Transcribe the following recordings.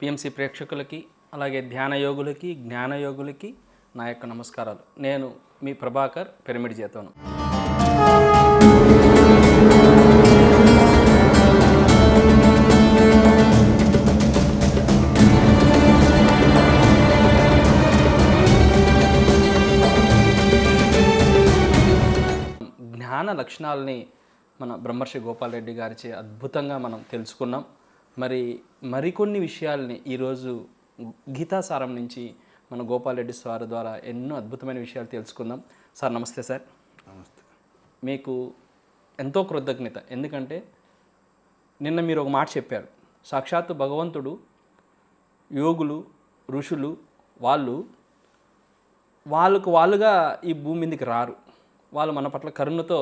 PMC ప్రేక్షకులకి అలాగే ధ్యానయోగులకి జ్ఞానయోగులకి నా యొక్క నమస్కారాలు. నేను మీ ప్రభాకర్ పిరమిడ్ చేతను. జ్ఞాన లక్షణాలని మన బ్రహ్మర్షి గోపాల్ రెడ్డి గారిచే అద్భుతంగా మనం తెలుసుకున్నాం. మరికొన్ని విషయాల్ని ఈరోజు గీతాసారం నుంచి మన గోపాల్ రెడ్డి సార్ ద్వారా ఎన్నో అద్భుతమైన విషయాలు తెలుసుకుందాం. సార్ నమస్తే. సార్ నమస్తే. మీకు ఎంతో కృతజ్ఞత. ఎందుకంటే నిన్న మీరు ఒక మాట చెప్పారు, సాక్షాత్తు భగవంతుడు, యోగులు, ఋషులు వాళ్ళుగా ఈ భూమి మీదకి రారు. వాళ్ళు మన పట్ల కరుణతో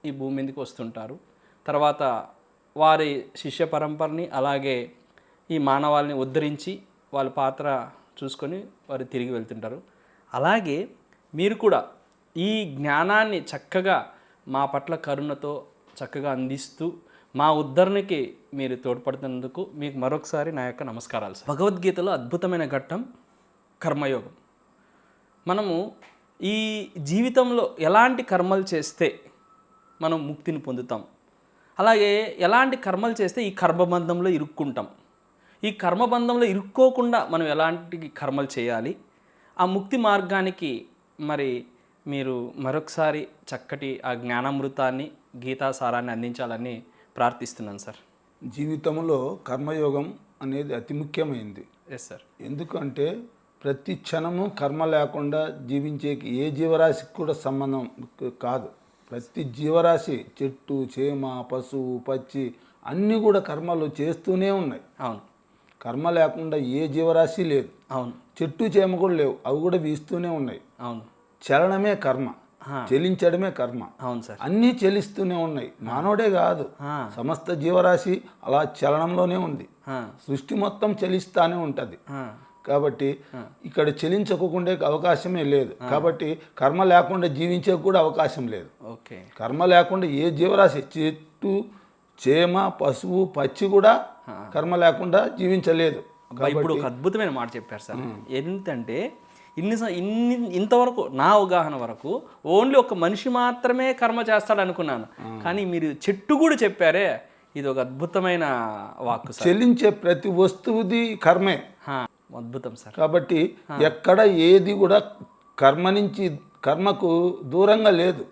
ఈ భూమి మీదకి వస్తుంటారు. తర్వాత వారి శిష్య పరంపరని అలాగే ఈ మానవాళిని ఉద్ధరించి వాళ్ళ పాత్ర చూసుకొని వారు తిరిగి వెళ్తుంటారు. అలాగే మీరు కూడా ఈ జ్ఞానాన్ని చక్కగా మా పట్ల కరుణతో చక్కగా అందిస్తూ మా ఉద్ధరణకి మీరు తోడ్పడుతున్నందుకు మీకు మరొకసారి నా యొక్క నమస్కారాలు. భగవద్గీతలో అద్భుతమైన ఘట్టం కర్మయోగం. మనము ఈ జీవితంలో ఎలాంటి కర్మలు చేస్తే మనం ముక్తిని పొందుతాం, అలాగే ఎలాంటి కర్మలు చేస్తే ఈ కర్మబంధంలో ఇరుక్కుంటాం, ఈ కర్మబంధంలో ఇరుక్కోకుండా మనం ఎలాంటి కర్మలు చేయాలి, ఆ ముక్తి మార్గానికి మరి మీరు మరొకసారి చక్కటి ఆ జ్ఞానామృతాన్ని గీతాసారాన్ని అందించాలని ప్రార్థిస్తున్నాను సార్. జీవితంలో కర్మయోగం అనేది అతి ముఖ్యమైనది. Yes sir. ఎందుకంటే ప్రతి క్షణము కర్మ లేకుండా జీవించే ఏ జీవరాశికి కూడా సంబంధం కాదు. ప్రతి జీవరాశి, చెట్టు, చేమ, పశువు, పక్షి అన్నీ కూడా కర్మలు చేస్తూనే ఉన్నాయి. అవును. కర్మ లేకుండా ఏ జీవరాశి లేదు. అవును. చెట్టు, చేమ కూడా లేవు, అవి కూడా వీస్తూనే ఉన్నాయి. అవును. చలనమే కర్మ, చెలించడమే కర్మ. అవును సార్. అన్నీ చెలిస్తూనే ఉన్నాయి. మానవుడే కాదు, సమస్త జీవరాశి అలా చలనంలోనే ఉంది. సృష్టి మొత్తం చలిస్తానే ఉంటుంది. కాబట్టి ఇక్కడ చెలించకుండా అవకాశమే లేదు. కాబట్టి కర్మ లేకుండా జీవించే కూడా అవకాశం లేదు. ఓకే. కర్మ లేకుండా ఏ జీవరాశి, చెట్టు, చేమ, పశువు, పక్షి కూడా కర్మ లేకుండా జీవించలేదు. ఇప్పుడు ఒక అద్భుతమైన మాట చెప్పారు సార్. ఏంటంటే ఇంతవరకు నా అవగాహన వరకు ఓన్లీ ఒక మనిషి మాత్రమే కర్మ చేస్తాడు అనుకున్నాను, కానీ మీరు చెట్టు కూడా చెప్పారే, ఇది ఒక అద్భుతమైన వాక్కు. చెల్లించే ప్రతి వస్తువుది కర్మే. అద్భుతం సార్. కాబట్టి ఎక్కడ ఏది కూడా కర్మకు దూరంగా లేదు.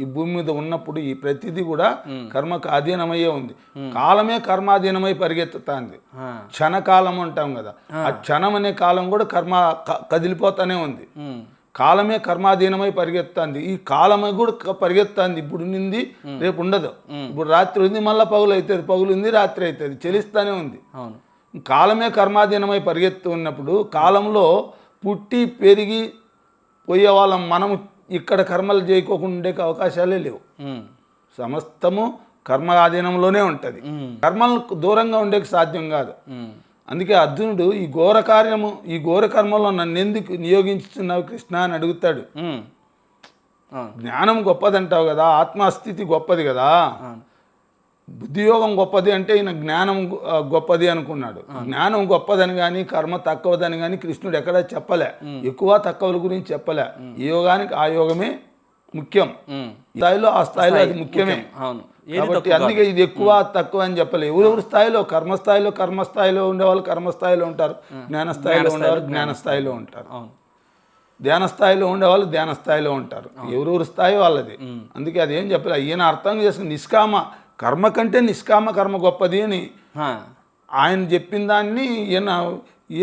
ఈ భూమి మీద ఉన్నప్పుడు ఈ ప్రతిదీ కూడా కర్మకు అధీనమయ్యే ఉంది. కాలమే కర్మాధీనమై పరిగెత్తుతాంది. క్షణకాలం అంటాం కదా, ఆ క్షణం అనే కాలం కూడా కర్మ కదిలిపోతానే ఉంది. కాలమే కర్మాధీనమై పరిగెత్తాంది. ఈ కాలమే కూడా పరిగెత్తాంది. ఇప్పుడు నింది రేపు ఉండదు. ఇప్పుడు రాత్రి ఉంది, మళ్ళీ పగులు అవుతుంది, పగులు ఉంది, రాత్రి అవుతుంది, చెలిస్తానే ఉంది. కాలమే కర్మాధీనమై పరిగెత్తు ఉన్నప్పుడు కాలంలో పుట్టి పెరిగి పోయే వాళ్ళం మనము ఇక్కడ కర్మలు చేయకోకుండా ఉండే అవకాశాలే లేవు. సమస్తము కర్మ ఆధీనంలోనే ఉంటుంది. కర్మలకు దూరంగా ఉండేకి సాధ్యం కాదు. అందుకే అర్జునుడు ఈ ఘోర కర్మలో నన్ను ఎందుకు నియోగించుతున్నావు కృష్ణ అని అడుగుతాడు. జ్ఞానం గొప్పదంటావు కదా, ఆత్మస్థితి గొప్పది కదా, బుద్ధియోగం గొప్పది అంటే ఈయన జ్ఞానం గొప్పది అనుకున్నాడు. జ్ఞానం గొప్పదని కానీ కర్మ తక్కువదని కానీ కృష్ణుడు ఎక్కడా చెప్పలే. ఎక్కువ తక్కువల గురించి చెప్పలే. ఈ యోగానికి ఆ యోగమే ముఖ్యం. స్థాయిలో ఆ స్థాయిలో అది ముఖ్యమే. కాబట్టి అందుకే ఇది ఎక్కువ తక్కువ అని చెప్పలే. ఎవరెవరి స్థాయిలో కర్మస్థాయిలో ఉండేవాళ్ళు కర్మస్థాయిలో ఉంటారు, జ్ఞానస్థాయిలో ఉండేవాళ్ళు జ్ఞానస్థాయిలో ఉంటారు, ధ్యాన స్థాయిలో ఉండేవాళ్ళు ధ్యాన స్థాయిలో ఉంటారు. ఎవరెవరి స్థాయి వాళ్ళది. అందుకే అది ఏం చెప్పలే. ఈయన అర్థం చేసుకుని నిష్కామ కర్మ కంటే నిష్కామ కర్మ గొప్పది అని ఆయన చెప్పిన దాన్ని ఈయన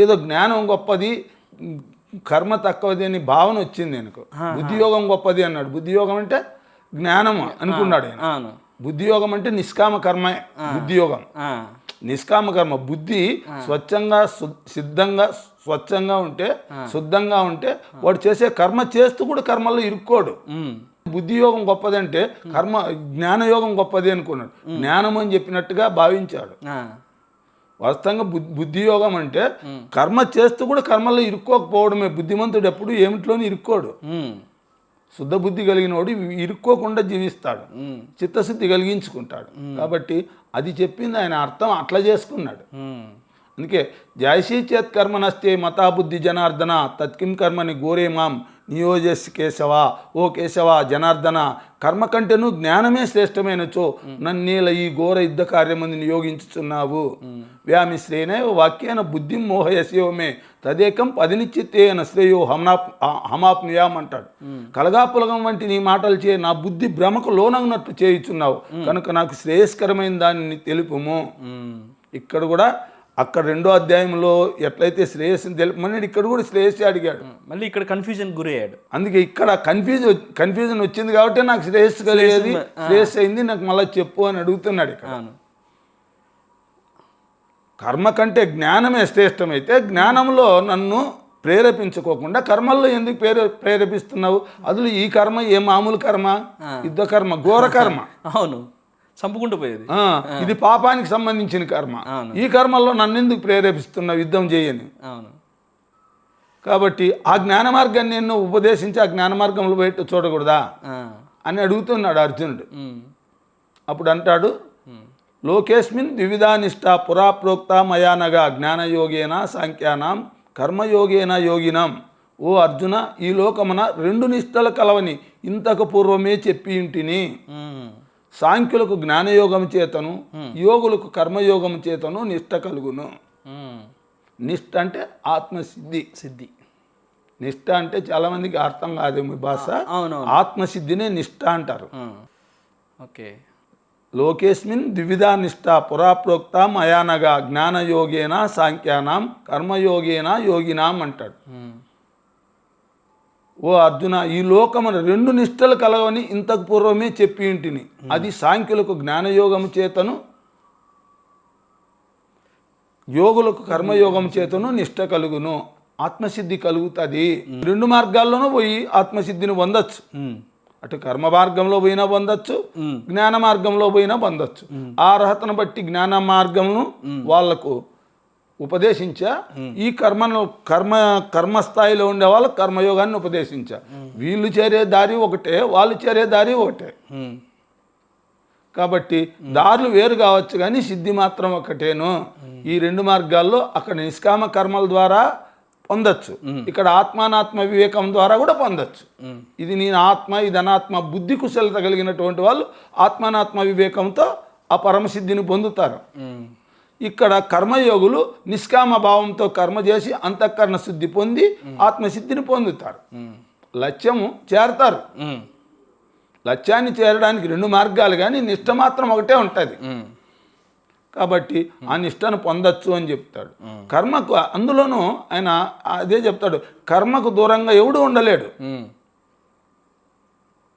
ఏదో జ్ఞానం గొప్పది కర్మ తక్కువది అని భావన వచ్చింది ఆయనకు. బుద్ధియోగం గొప్పది అన్నాడు. బుద్ధియోగం అంటే జ్ఞానం అనుకున్నాడు ఆయన. బుద్ధియోగం అంటే నిష్కామ కర్మే బుద్ధియోగం. నిష్కామ కర్మ బుద్ధి స్వచ్ఛంగా స్వచ్ఛంగా ఉంటే శుద్ధంగా ఉంటే వాడు చేసే కర్మ చేస్తూ కూడా కర్మల్లో ఇరుక్కోడు. బుద్ధియోగం గొప్పది అంటే జ్ఞానయోగం గొప్పది అనుకున్నాడు. జ్ఞానం అని చెప్పినట్టుగా భావించాడు. వాస్తవంగా బుద్ధియోగం అంటే కర్మ చేస్తూ కూడా కర్మల్లో ఇరుక్కోకపోవడమే. బుద్ధిమంతుడు ఎప్పుడు ఏమిట్లోనూ ఇరుక్కోడు. శుద్ధ బుద్ధి కలిగిన వాడు ఇరుక్కోకుండా జీవిస్తాడు, చిత్తశుద్ధి కలిగించుకుంటాడు. కాబట్టి అది చెప్పింది ఆయన అర్థం అట్లా చేసుకున్నాడు. అందుకే జాయసీ చేత్ కర్మ నస్తే మతాబుద్ధి జనార్దన తత్కిం కర్మని గోరే మాం నియోజస్ కేశవ. ఓ కేశవ జనార్దన, కర్మ కంటేను జ్ఞానమే శ్రేష్టమైనచో నన్నేల ఈ ఘోర యుద్ధ కార్యమంది నియోగించుచున్నావు. వ్యామిశ్రేణ వాక్యేన బుద్ధిం మోహయస్యోమే తదేకం పదినిశ్చిత్తేన శ్రేయో హమాప్నుయాం అంటాడు. కలగాపులగం వంటి నీ మాటలు చే నా బుద్ధి భ్రమకు లోనగినట్లు చేయుచున్నావు కనుక నాకు శ్రేయస్కరమైన దాన్ని తెలుపుము. ఇక్కడ కూడా అక్కడ 2వ అధ్యాయంలో ఎట్లయితే శ్రేయస్సుని తెలుపమని ఇక్కడ కూడా శ్రేయస్సు అడిగాడు. మళ్ళీ ఇక్కడ కన్ఫ్యూజన్ గురయ్యాడు. అందుకే ఇక్కడ కన్ఫ్యూజన్ వచ్చింది కాబట్టి నాకు శ్రేయస్సు కలిగేది, శ్రేయస్సు అయింది నాకు మళ్ళీ చెప్పు అని అడుగుతున్నాడు. ఇక్కడ కర్మ కంటే జ్ఞానమే శ్రేష్టమైతే జ్ఞానంలో నన్ను ప్రేరేపించుకోకుండా కర్మల్లో ఎందుకు ప్రేరేపిస్తున్నావు? అదులు ఈ కర్మ ఏ మామూలు కర్మ, యుద్ధ కర్మ, ఘోర కర్మ. అవును, చంపుకుంటూ పోయేది. ఇది పాపానికి సంబంధించిన కర్మ. ఈ కర్మల్లో నన్ను ఎందుకు ప్రేరేపిస్తున్నావు యుద్ధం చేయని? అవును. కాబట్టి ఆ జ్ఞాన మార్గాన్ని నేను ఉపదేశించి ఆ జ్ఞాన మార్గంలో బయట చూడకూడదా అని అడుగుతున్నాడు అర్జునుడు. అప్పుడు అంటాడు, లోకేస్మిన్ ద్వివిధానిష్ట పురా ప్రోక్త మయానగా జ్ఞానయోగేన సాంఖ్యానాం కర్మయోగేన యోగినాం. ఓ అర్జున, ఈ లోకమున 2 నిష్టలు కలవని ఇంతకు పూర్వమే చెప్పి ఇంటిని. సాంఖ్యులకు జ్ఞానయోగం చేతను, యోగులకు కర్మయోగం చేతను నిష్ట కలుగును. నిష్ట అంటే ఆత్మసిద్ధి. నిష్ట అంటే చాలా మందికి అర్థం కాదు మీ భాష. ఆత్మసిద్ధినే నిష్ట అంటారు. ఓకే. లోకేస్మిన్ ద్విధా నిష్ట పురా ప్రోక్త మయానగా జ్ఞానయోగేన సాంఖ్యానాం కర్మయోగేన యోగినాం అంటాడు. ఓ అర్జున, ఈ లోకమున 2 నిష్టలు కలవని ఇంతకు పూర్వమే చెప్పి ఇంటిని. అది సాంఖ్యులకు జ్ఞానయోగము చేతను, యోగులకు కర్మయోగం చేతను నిష్ట కలుగును. ఆత్మసిద్ధి కలుగుతుంది. 2 మార్గాల్లోనూ పోయి ఆత్మసిద్ధిని పొందొచ్చు. అటు కర్మ మార్గంలో పోయినా పొందొచ్చు, జ్ఞాన మార్గంలో పోయినా పొందొచ్చు. ఆ అర్హతను బట్టి జ్ఞాన మార్గంను వాళ్లకు ఉపదేశించా. ఈ కర్మస్థాయిలో ఉండే వాళ్ళకు కర్మయోగాన్ని ఉపదేశించా. వీళ్ళు చేరే దారి ఒకటే, వాళ్ళు చేరే దారి ఒకటే. కాబట్టి దారులు వేరు కావచ్చు కానీ సిద్ధి మాత్రం ఒకటేను. ఈ 2 మార్గాల్లో అక్కడ నిష్కామ కర్మల ద్వారా పొందొచ్చు, ఇక్కడ ఆత్మానాత్మ వివేకం ద్వారా కూడా పొందొచ్చు. ఇది నేను ఆత్మ, ఇది అనాత్మ బుద్ధి కుశలత కలిగినటువంటి వాళ్ళు ఆత్మానాత్మ వివేకంతో ఆ పరమసిద్ధిని పొందుతారు. ఇక్కడ కర్మయోగులు నిష్కామ భావంతో కర్మ చేసి అంతఃకరణ శుద్ధి పొంది ఆత్మసిద్ధిని పొందుతారు. లక్ష్యము చేరతారు. లక్ష్యాన్ని చేరడానికి 2 మార్గాలు కానీ నిష్ట మాత్రం ఒకటే ఉంటుంది. కాబట్టి ఆ నిష్టను పొందొచ్చు అని చెప్తాడు. కర్మకు అందులోనూ ఆయన అదే చెప్తాడు, కర్మకు దూరంగా ఎవడు ఉండలేడు.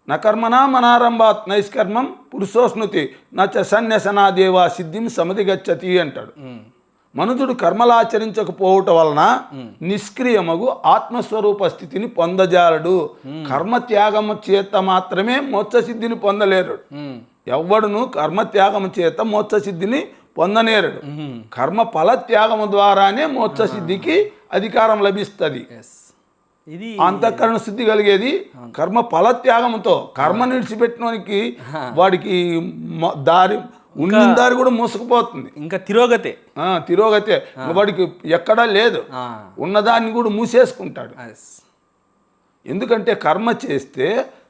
నా కర్మనా మనారంభాత్ నైష్కర్మం పురుషోస్నుతి నచ సన్యసనాదేవా సిద్ధిం సమధిగచ్చతి అంటాడు. మనుజుడు కర్మలాచరించకపోవటం వలన నిష్క్రియమగు ఆత్మస్వరూప స్థితిని పొందజాలడు. కర్మత్యాగము చేత మాత్రమే మోక్షసిద్ధిని పొందలేరు. ఎవ్వడును కర్మత్యాగము చేత మోక్షసిద్ధిని పొందనేరడు. కర్మ ఫలత్యాగము ద్వారానే మోక్షసిద్ధికి అధికారం లభిస్తుంది. ఇది అంతఃకరణ శుద్ధి కలిగేది కర్మ ఫలత్యాగంతో. కర్మ నిడిచిపెట్టినోనికి వాడికి దారి ఉన్న దారి కూడా మూసుకుపోతుంది. ఇంకా తిరోగతే. వాడికి ఎక్కడా లేదు, ఉన్నదాన్ని కూడా మూసేసుకుంటాడు. ఎందుకంటే కర్మ చేస్తే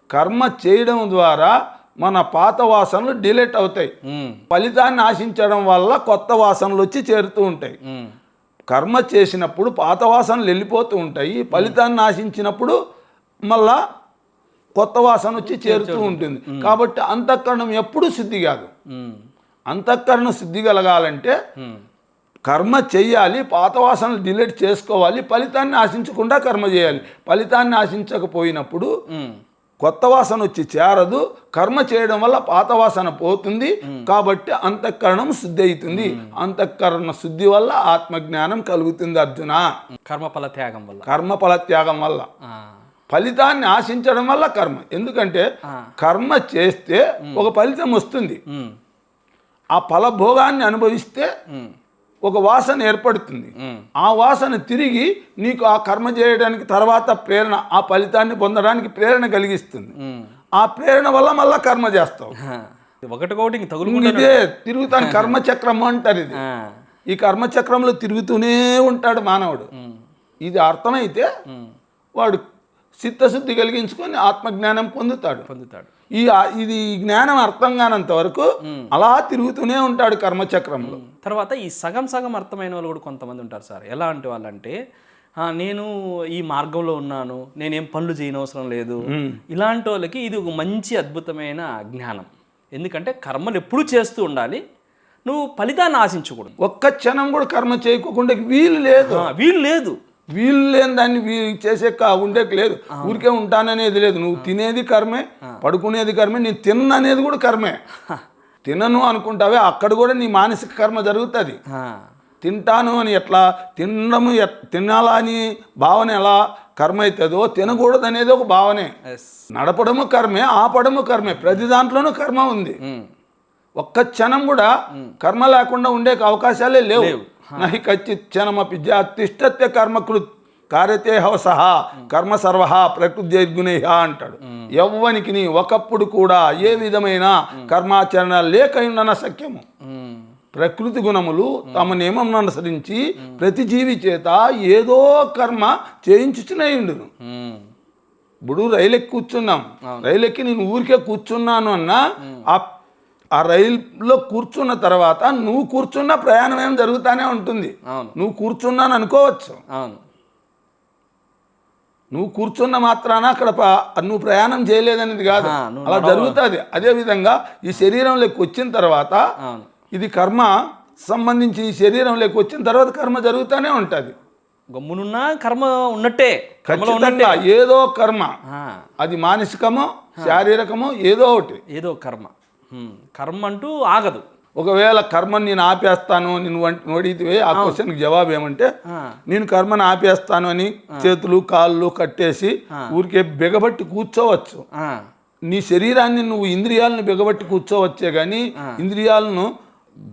కర్మ చేయడం ద్వారా మన పాత వాసనలు డిలీట్ అవుతాయి. ఫలితాన్ని ఆశించడం వల్ల కొత్త వాసనలు వచ్చి చేరుతూ ఉంటాయి. కర్మ చేసినప్పుడు పాత వాసనలు వెళ్ళిపోతూ ఉంటాయి. ఫలితాన్ని ఆశించినప్పుడు మళ్ళా కొత్త వాసన వచ్చి చేరుతూ ఉంటుంది. కాబట్టి అంతఃకరణం ఎప్పుడు శుద్ధి కాదు. అంతఃకరణ శుద్ధి కలగాలంటే కర్మ చెయ్యాలి, పాత వాసనలు డిలీట్ చేసుకోవాలి, ఫలితాన్ని ఆశించకుండా కర్మ చేయాలి. ఫలితాన్ని ఆశించకపోయినప్పుడు కొత్త వాసన వచ్చి చేరదు. కర్మ చేయడం వల్ల పాత వాసన పోతుంది. కాబట్టి అంతఃకరణం శుద్ధి అవుతుంది. అంతఃకరణ శుద్ధి వల్ల ఆత్మజ్ఞానం కలుగుతుంది అర్జున. కర్మఫల త్యాగం వల్ల ఫలితాన్ని ఆశించడం వల్ల కర్మ. ఎందుకంటే కర్మ చేస్తే ఒక ఫలితం వస్తుంది. ఆ ఫలభోగాన్ని అనుభవిస్తే ఒక వాసన ఏర్పడుతుంది. ఆ వాసన తిరిగి నీకు ఆ కర్మ చేయడానికి తర్వాత ప్రేరణ, ఆ ఫలితాన్ని పొందడానికి ప్రేరణ కలిగిస్తుంది. ఆ ప్రేరణ వల్ల మళ్ళా కర్మ చేస్తావు. ఒకటికొకటి ఇదే తిరుగుతాను కర్మ చక్రము అంటారు. ఇది ఈ కర్మచక్రంలో తిరుగుతూనే ఉంటాడు మానవుడు. ఇది అర్థమైతే వాడు చిత్తశుద్ధి కలిగించుకొని ఆత్మజ్ఞానం పొందుతాడు. ఇది జ్ఞానం అర్థం కానంత వరకు అలా తిరుగుతూనే ఉంటాడు కర్మచక్రంలో. తర్వాత ఈ సగం సగం అర్థమైన వాళ్ళు కూడా కొంతమంది ఉంటారు సార్. ఎలాంటి వాళ్ళంటే నేను ఈ మార్గంలో ఉన్నాను, నేనేం పనులు చేయనవసరం లేదు, ఇలాంటి వాళ్ళకి ఇది ఒక మంచి అద్భుతమైన జ్ఞానం. ఎందుకంటే కర్మలు ఎప్పుడూ చేస్తూ ఉండాలి, నువ్వు ఫలితాన్ని ఆశించకూడదు. ఒక్క క్షణం కూడా కర్మ చేయకోకుండా వీలు లేదు. వీలు లేని దాన్ని చేసే ఉండేకి లేదు. ఊరికే ఉంటాననేది లేదు. నువ్వు తినేది కర్మే, పడుకునేది కర్మే, నీ తిన్ననేది కూడా కర్మే. తినను అనుకుంటావే అక్కడ కూడా నీ మానసిక కర్మ జరుగుతుంది. తింటాను అని ఎట్లా తినాలా అని భావన ఎలా కర్మ అవుతుందో, తినకూడదు అనేది ఒక భావనే. నడపడము కర్మే, ఆపడము కర్మే, ప్రతి దాంట్లోనూ కర్మ ఉంది. ఒక్క క్షణం కూడా కర్మ లేకుండా ఉండే అవకాశాలే లేవు. నహి కచ్చిత్ క్షణమపి తిష్టత్య కర్మకృత్ కార్యతే హవసః కర్మ సర్వ ప్రకృతిర్గుణేహ అంటాడు. యవ్వనికి ఒకప్పుడు కూడా ఏ విధమైన కర్మాచరణ లేక ఉండన శక్యము. ప్రకృతి గుణములు తమ నియమం అనుసరించి ప్రతి జీవి చేత ఏదో కర్మ చేయించుచునేయుండును. ఇప్పుడు రైలు ఎక్కి కూర్చున్నాం, రైలు ఎక్కి నేను ఊరికే కూర్చున్నాను అన్నా ఆ రైల్లో కూర్చున్న తర్వాత నువ్వు కూర్చున్న ప్రయాణం ఏం జరుగుతూనే ఉంటుంది. నువ్వు కూర్చున్నాను అనుకోవచ్చు, నువ్వు కూర్చున్న మాత్రాన అక్కడ నువ్వు ప్రయాణం చేయలేదనేది కాదు, అలా జరుగుతుంది. అదేవిధంగా ఈ శరీరంలోకి వచ్చిన తర్వాత ఇది కర్మ సంబంధించి ఈ శరీరంలోకి వచ్చిన తర్వాత కర్మ జరుగుతూనే ఉంటుంది. గమ్మునున్నా కర్మ ఉన్నట్టే, ఖచ్చితంగా ఏదో కర్మ, అది మానసికమో శారీరకమో ఏదో ఒకటి, ఏదో కర్మ. కర్మ అంటూ ఆగదు. ఒకవేళ కర్మని నేను ఆపేస్తాను నువ్వు అడిగితే ఆ క్వశ్చన్కి జవాబు ఏమంటే, నేను కర్మని ఆపేస్తాను అని చేతులు కాళ్ళు కట్టేసి ఊరికే బిగబట్టి కూర్చోవచ్చు. నీ శరీరాన్ని నువ్వు ఇంద్రియాలను బిగబట్టి కూర్చోవచ్చే కానీ ఇంద్రియాలను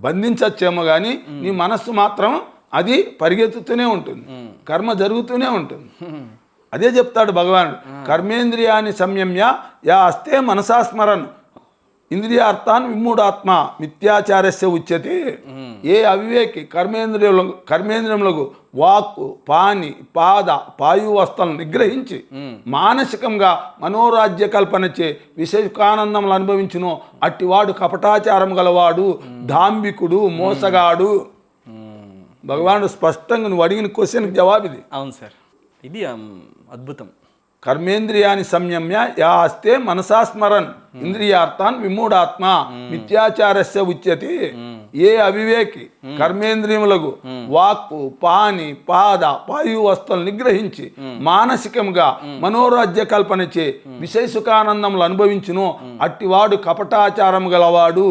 బంధించచ్చేమో కానీ నీ మనస్సు మాత్రం అది పరిగెత్తుతూనే ఉంటుంది, కర్మ జరుగుతూనే ఉంటుంది. అదే చెప్తాడు భగవానుడు, కర్మేంద్రియాన్ని సంయమ్య యా అస్తే మనసా స్మరన్ ఇంద్రియార్థాన్ విమూఢాత్మ మిథ్యాచారస్య ఉచ్యతే. ఏ అవివేకి కర్మేంద్రియములకు వాక్కు పాని పాద పాయువస్థలను నిగ్రహించి మానసికంగా మనోరాజ్య కల్పనచే విశేషానందములు అనుభవించును అట్టివాడు కపటాచారం గలవాడు, ధాంబికుడు, మోసగాడు. భగవానుడు స్పష్టంగా నువ్వు అడిగిన క్వశ్చన్కి జవాబు ఇది. అవును సార్, ఇది అద్భుతం. కర్మేంద్రియాన్ని సంయమ్య యా అస్తే మనసా స్మరన్ ఇంద్రియార్థాన్ విమూఢాత్మ మిథ్యాచారస్య ఉచ్యతే. ఏ అవివేకి కర్మేంద్రియములకు వాక్కు పాని పాద పాయువస్థలను నిగ్రహించి మానసికంగా మనోరాజ్య కల్పనచే విశేషానందములు అనుభవించును అట్టివాడు కపటాచారము గలవాడు,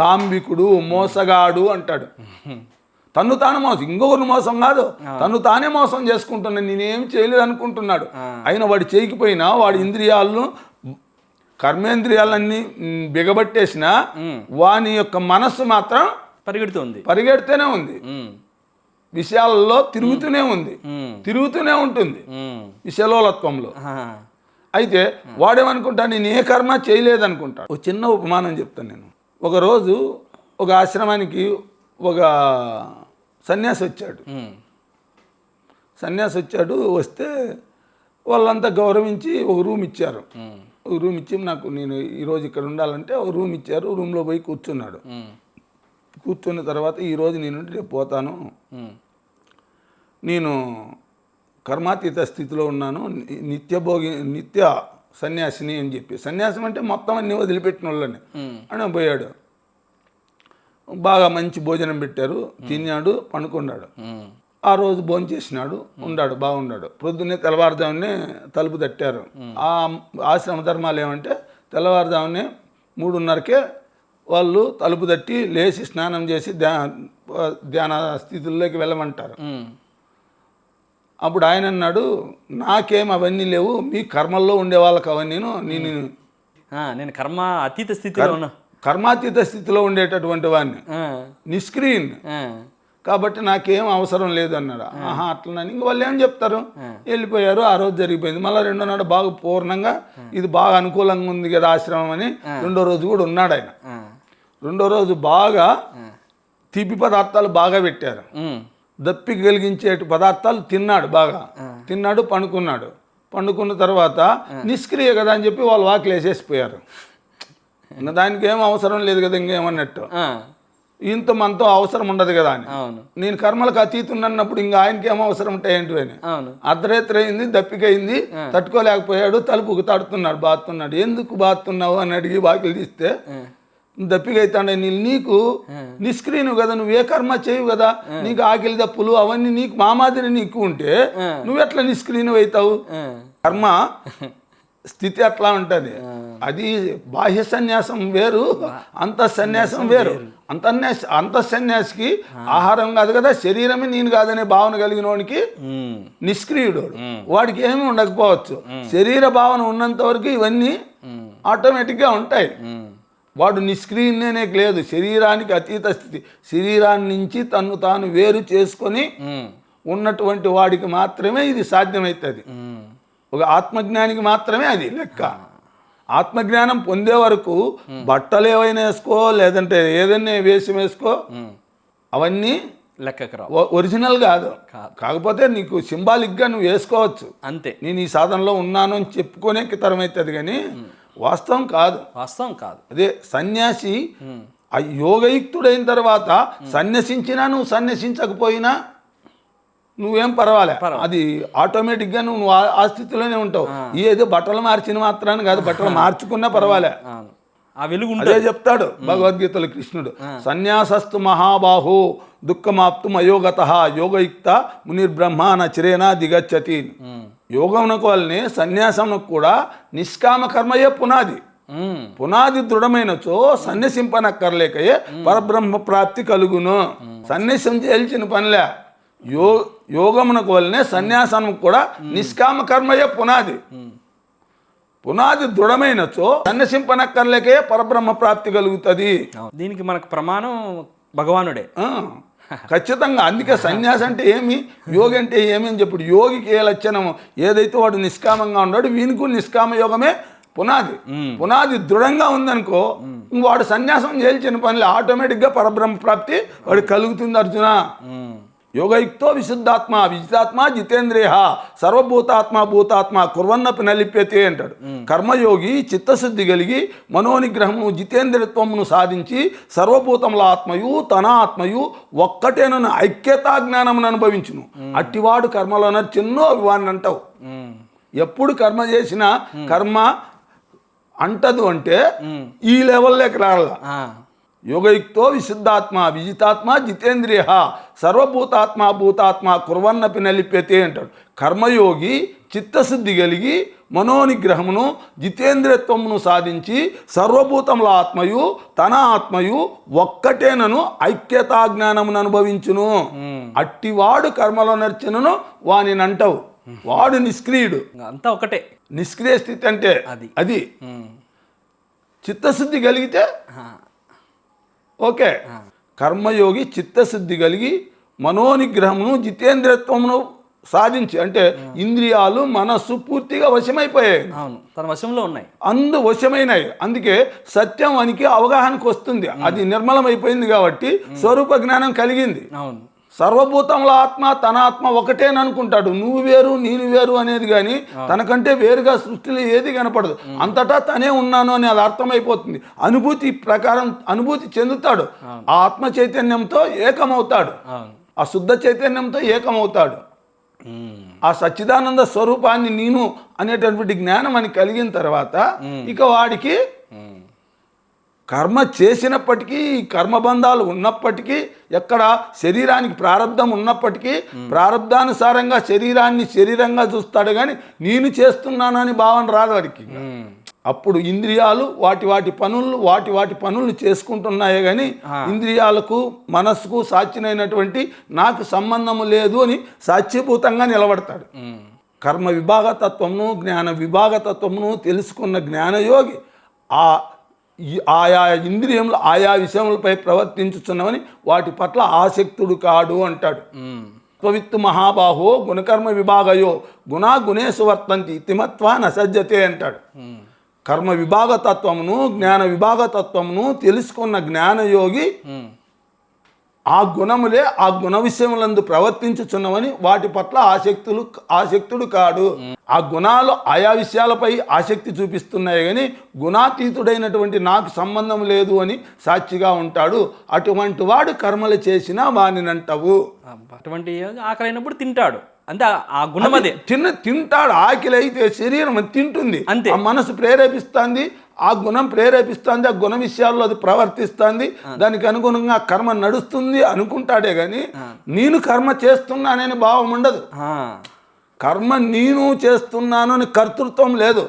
ధాంబికుడు, మోసగాడు అంటాడు. తను తాను మోసం, ఇంకొకరిని మోసం కాదు, తను తానే మోసం చేసుకుంటున్నాడు. నేనేం చేయలేదు అనుకుంటున్నాడు. అయినా వాడు చేయకపోయినా వాడి ఇంద్రియాలను కర్మేంద్రియాలన్నీ బిగబట్టేసిన వాని యొక్క మనస్సు మాత్రం పరిగెడుతూనే ఉంది, విషయాలలో తిరుగుతూనే ఉంటుంది విషయలోలత్వంలో. అయితే వాడేమనుకుంటా నేను ఏ కర్మ చేయలేదనుకుంటాడు. ఒక చిన్న ఉపమానం చెప్తాను నేను. ఒకరోజు ఒక ఆశ్రమానికి ఒక సన్యాసి వచ్చాడు. వస్తే వాళ్ళంతా గౌరవించి ఒక రూమ్ ఇచ్చారు. ఒక రూమ్ ఇచ్చి నేను ఈరోజు ఇక్కడ ఉండాలంటే ఒక రూమ్ ఇచ్చారు. రూమ్లో పోయి కూర్చున్నాడు. కూర్చున్న తర్వాత ఈరోజు నేను రేపు పోతాను, నేను కర్మాతీత స్థితిలో ఉన్నాను, నిత్య సన్యాసిని అని చెప్పి. సన్యాసం అంటే మొత్తం అన్ని వదిలిపెట్టిన వాళ్ళని అని పోయాడు. బాగా మంచి భోజనం పెట్టారు, తిన్నాడు, పండుకున్నాడు. ఆ రోజు భోజనం చేసినాడు, బాగున్నాడు. పొద్దున్నే తెల్లవారుజామునే తలుపు తట్టారు. ఆ ఆశ్రమ ధర్మాలు ఏమంటే తెల్లవారుజామునే 3:30కే వాళ్ళు తలుపు తట్టి లేచి స్నానం చేసి ధ్యాన స్థితుల్లోకి వెళ్ళమంటారు. అప్పుడు ఆయన అన్నాడు, నాకేం అవన్నీ లేవు, మీ కర్మల్లో ఉండే వాళ్ళకి అవన్నీ, నేను కర్మాతీత స్థితిలో ఉన్నా, కర్మాతీత స్థితిలో ఉండేటటువంటి వాడిని, నిష్క్రియుని, కాబట్టి నాకేం అవసరం లేదు అన్నాడు. అట్లా ఇంక వాళ్ళు ఏం చెప్తారు, వెళ్ళిపోయారు. ఆ రోజు జరిగిపోయింది. మళ్ళీ రెండో నాడు బాగా పూర్ణంగా ఇది బాగా అనుకూలంగా ఉంది కదా ఆశ్రమం అని రెండో రోజు కూడా ఉన్నాడు ఆయన. రెండో రోజు బాగా తీపి పదార్థాలు బాగా పెట్టారు, దప్పిక కలిగించే పదార్థాలు తిన్నాడు, బాగా తిన్నాడు, పండుకున్న తర్వాత నిష్క్రియ కదా అని చెప్పి వాళ్ళు వాకిలు వేసేసిపోయారు. ఇంకా దానికి ఏం అవసరం లేదు కదా ఇంకేమన్నట్టు, ఇంత మనతో అవసరం ఉండదు కదా అని. నేను కర్మలకు అతీతున్నప్పుడు ఇంకా ఆయనకి ఏమో అవసరం ఉంటాయేంటి అని. అర్ధరాత్రి అయింది, దప్పిక అయింది, తట్టుకోలేకపోయాడు, తలుపుకు తడుతున్నాడు, బాతున్నాడు. ఎందుకు బాతున్నావు అని అడిగి వాకిలు తీస్తే దప్పిక అవుతాడే, నీకు నిష్క్రియను కదా, నువ్వు ఏ కర్మ చేయవు కదా, నీకు ఆకలి దప్పులు అవన్నీ నీకు మా మాదిరి నీకు ఉంటే నువ్వెట్లా నిష్క్రియను అవుతావు? కర్మ స్థితి అట్లా ఉంటుంది. అది బాహ్య సన్యాసం వేరు, అంతఃసన్యాసం వేరు. అంతఃసన్యాసికి ఆహారం కాదు కదా, శరీరమే నేను కాదనే భావన కలిగిన వాడికి నిష్క్రియుడు, వాడికి ఏమీ ఉండకపోవచ్చు. శరీర భావన ఉన్నంత వరకు ఇవన్నీ ఆటోమేటిక్గా ఉంటాయి. వాడు నిష్క్రియనే లేదు, శరీరానికి అతీత స్థితి, శరీరాన్ని నుంచి తను తాను వేరు చేసుకొని ఉన్నటువంటి వాడికి మాత్రమే ఇది సాధ్యమవుతుంది. ఒక ఆత్మజ్ఞానికి మాత్రమే అది లెక్క. ఆత్మజ్ఞానం పొందే వరకు బట్టలు ఏవైనా వేసుకో, లేదంటే ఏదైనా వేషం వేసుకో, అవన్నీ లెక్కకు ఒరిజినల్ కాదు. కాకపోతే నీకు సింబాలిక్గా నువ్వు వేసుకోవచ్చు అంతే. నేను ఈ సాధనలో ఉన్నాను అని చెప్పుకునే తరమవుతుంది, కానీ వాస్తవం కాదు. అదే సన్యాసి ఆ యోగయుక్తుడైన తర్వాత సన్యసించినా నువ్వు సన్యసించకపోయినా నువ్వేం పర్వాలే, అది ఆటోమేటిక్గా నువ్వు ఆ స్థితిలోనే ఉంటావు. ఏదో బట్టలు మార్చిన మాత్రాన్ని కాదు, బట్టలు మార్చుకున్నా పర్వాలే. అదే చెప్తాడు భగవద్గీతలో కృష్ణుడు, సన్యాసస్తు మహాబాహో దుఃఖమాప్తుం అయోగతః యోగయుక్త మునిర్బ్రహ్మ నచిరేనా దిగచ్చతి. యోగమునకు వల్లనే సన్యాసమునకు కూడా నిష్కామ కర్మయే పునాది. పునాది దృఢమైనచో సన్యసింపనక్కర్లేకయే పరబ్రహ్మ ప్రాప్తి కలుగును. సన్యాసం చేయాల్సిన పనిలే. యోగమునకు వల్లనే సన్యాసానికి కూడా నిష్కామ కర్మయే పునాది. పునాది దృఢమైనచో సన్యసింపనక్కర్లేకే పరబ్రహ్మ ప్రాప్తి కలుగుతుంది. దీనికి మనకు ప్రమాణం భగవానుడే ఖచ్చితంగా. అందుకే సన్యాసి అంటే ఏమి, యోగి అంటే ఏమి అని చెప్పి, యోగికి ఏ లక్షణము ఏదైతే వాడు నిష్కామంగా ఉన్నాడు, వీనికి నిష్కామ యోగమే పునాది. పునాది దృఢంగా ఉందనుకో, వాడు సన్యాసం చేయాల్సిన పనులు ఆటోమేటిక్గా పరబ్రహ్మ ప్రాప్తి వాడికి కలుగుతుంది. అర్జున, యోగయుక్తో విశుద్ధాత్మ విజితాత్మ జితేంద్రియ సర్వభూతాత్మ భూతాత్మ కుర్వన్నపి నలిప్యతే అంటాడు. కర్మయోగి చిత్తశుద్ధి కలిగి మనోనిగ్రహము జితేంద్రియత్వమును సాధించి సర్వభూతముల ఆత్మయు తన ఆత్మయు ఒక్కటేనని ఐక్యతా జ్ఞానమును అనుభవించును. అట్టివాడు కర్మలోన చిన్నో వివాన్ని అంటావు. ఎప్పుడు కర్మ చేసినా కర్మ అంటదు అంటే ఈ లెవెల్లోకి రావాల. యోగయుక్తో విశుద్ధాత్మ విజితాత్మ జితేంద్రియ సర్వభూతాత్మ భూతాత్మ కుర్వన్నపి నలిప్యతే అంటాడు. కర్మయోగి చిత్తశుద్ధి కలిగి మనోనిగ్రహమును జితేంద్రియత్వమును సాధించి సర్వభూతముల ఆత్మయు తన ఆత్మయు ఒక్కటేనను ఐక్యతా జ్ఞానమును అనుభవించును. అట్టివాడు కర్మలో నర్చనను వానినంటావు. వాడు నిష్క్రియుడు, అంతా ఒకటే. నిష్క్రియ స్థితి అంటే అది. చిత్తశుద్ధి కలిగితే ఓకే. కర్మయోగి చిత్తశుద్ధి కలిగి మనోనిగ్రహమును జితేంద్రియత్వమును సాధించి, అంటే ఇంద్రియాలు మనస్సు పూర్తిగా వశమైపోయాయి, తన వశంలో ఉన్నాయి, వశమైనాయి. అందుకే సత్యం అనికి అవగాహనకు వస్తుంది. అది నిర్మలమైపోయింది కాబట్టి స్వరూప జ్ఞానం కలిగింది. సర్వభూతముల ఆత్మ తన ఆత్మ ఒకటేననుకుంటాడు. నువ్వు వేరు నేను వేరు అనేది కానీ తనకంటే వేరుగా సృష్టిలో ఏది కనపడదు. అంతటా తనే ఉన్నాను అని అది అర్థమైపోతుంది. అనుభూతి ప్రకారం అనుభూతి చెందుతాడు. ఆ ఆత్మ చైతన్యంతో ఏకమవుతాడు, ఆ శుద్ధ చైతన్యంతో ఏకమవుతాడు. ఆ సచ్చిదానంద స్వరూపాన్ని నేను అనేటటువంటి జ్ఞానం అని కలిగిన తర్వాత ఇక వాడికి కర్మ చేసినప్పటికీ, కర్మబంధాలు ఉన్నప్పటికీ, ఎక్కడ శరీరానికి ప్రారంధం ఉన్నప్పటికీ ప్రారంధానుసారంగా శరీరాన్ని శరీరంగా చూస్తాడు, కానీ నేను చేస్తున్నానని భావన రాదు వాడికి. అప్పుడు ఇంద్రియాలు వాటి పనులను చేసుకుంటున్నాయే కానీ ఇంద్రియాలకు మనస్సుకు సాక్షినైనటువంటి నాకు సంబంధము లేదు అని సాక్షిభూతంగా నిలబడతాడు. కర్మ విభాగతత్వమును జ్ఞాన విభాగతత్వమును తెలుసుకున్న జ్ఞానయోగి ఆయా ఇంద్రియములు ఆయా విషయములపై ప్రవర్తించుచున్నవని వాటి పట్ల ఆసక్తుడు కాడు అంటాడు. త్వవిత్తు మహాబాహో గుణకర్మ విభాగయో గుణా గుణేషు వర్తంతి తిమత్వా నసజ్జతే అంటాడు. కర్మ విభాగతత్వమును జ్ఞాన విభాగతత్వమును తెలుసుకున్న జ్ఞానయోగి ఆ గుణములే ఆ గుణ విషయములందు ప్రవర్తించుచున్నవని వాటి పట్ల ఆసక్తుడు కాడు. ఆ గుణాలు ఆయా విషయాలపై ఆసక్తి చూపిస్తున్నాయి కానీ గుణాతీతుడైనటువంటి నాకు సంబంధం లేదు అని సాక్షిగా ఉంటాడు. అటువంటి వాడు కర్మలు చేసినా వానినంటవు. అటువంటి ఆకలైనప్పుడు తింటాడు, అంటే ఆ గుణం అదే. తింటాడు, ఆకలి అయితే శరీరం తింటుంది, అంతే. ఆ మనసు ప్రేరేపిస్తుంది, ఆ గుణం ప్రేరేపిస్తుంది, ఆ గుణ విషయాల్లో అది ప్రవర్తిస్తుంది, దానికి అనుగుణంగా కర్మ నడుస్తుంది అనుకుంటాడే గాని నేను కర్మ చేస్తున్నానని భావం ఉండదు. కర్మ నేను చేస్తున్నాను అని కర్తృత్వం లేదు,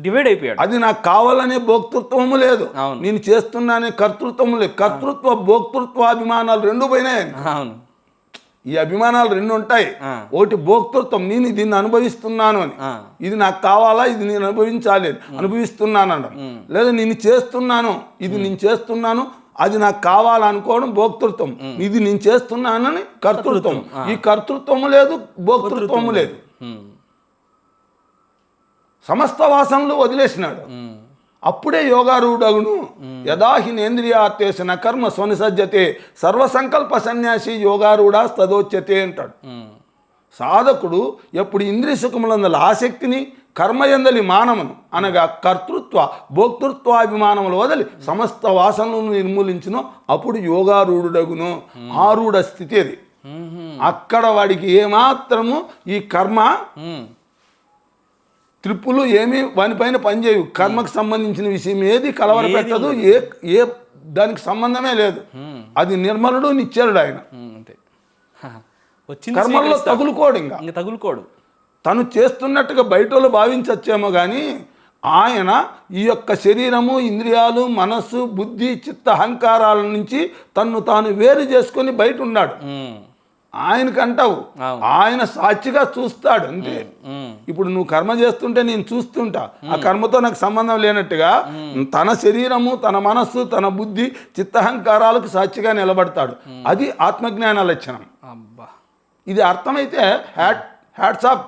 డివైడ్ అయిపోయాడు. అది నాకు కావాలనే భోక్తృత్వము లేదు, నేను చేస్తున్నానే కర్తృత్వము లేదు. కర్తృత్వ భోక్తృత్వ అభిమానాలు రెండు పోయినాయి. అవును, ఈ అభిమానాలు రెండు ఉంటాయి. ఒకటి భోక్తృత్వం, నేను దీన్ని అనుభవిస్తున్నాను అని, ఇది నాకు కావాలా, ఇది నేను అనుభవించాలి, అనుభవిస్తున్నాను అనడం. లేదా నేను చేస్తున్నాను, ఇది నేను చేస్తున్నాను, అది నాకు కావాలనుకోవడం భోక్తృత్వం. ఇది నేను చేస్తున్నానని కర్తృత్వం. ఈ కర్తృత్వము లేదు, భోక్తృత్వము లేదు. సమస్త వాసనలు వదిలేసినాడు, అప్పుడే యోగారూఢగును. యదాహినేంద్రియార్థేసిన కర్మ స్వనిసజ్జతే సర్వసంకల్ప సన్యాసి యోగారూఢ తదోచ్యతే అంటాడు. సాధకుడు ఎప్పుడు ఇంద్రియ సుఖములందల ఆసక్తిని, కర్మయందలి మానమును అనగా కర్తృత్వ భోక్తృత్వాభిమానములు వదిలి సమస్త వాసనలను నిర్మూలించును, అప్పుడు యోగారూఢుడగును. ఆరూఢ స్థితి అది. అక్కడ వాడికి ఏమాత్రము ఈ కర్మ త్రిప్పులు ఏమీ వానిపైన పనిచేయవు. కర్మకు సంబంధించిన విషయం ఏది కలవర పెట్టదు, ఏ దానికి సంబంధమే లేదు. అది నిర్మలుడు, నిశ్చలుడు ఆయన. కర్మల్లో తగులుకోడు, ఇంకా తగులుకోడు. తను చేస్తున్నట్టుగా బయట వాళ్ళు భావించచ్చేమో కానీ ఆయన ఈ యొక్క శరీరము, ఇంద్రియాలు, మనస్సు, బుద్ధి, చిత్త, అహంకారాల నుంచి తన్ను తాను వేరు చేసుకొని బయట ఉన్నాడు. ఆయనకంటావు, ఆయన సాక్షిగా చూస్తాడు అంతే. ఇప్పుడు నువ్వు కర్మ చేస్తుంటే నేను చూస్తుంటా, ఆ కర్మతో నాకు సంబంధం లేనట్టుగా తన శరీరము, తన మనస్సు, తన బుద్ధి, చిత్తహంకారాలకు సాక్షిగా నిలబడతాడు. అది ఆత్మజ్ఞాన లక్షణం. ఇది అర్థమైతే హ్యాట్స్ ఆఫ్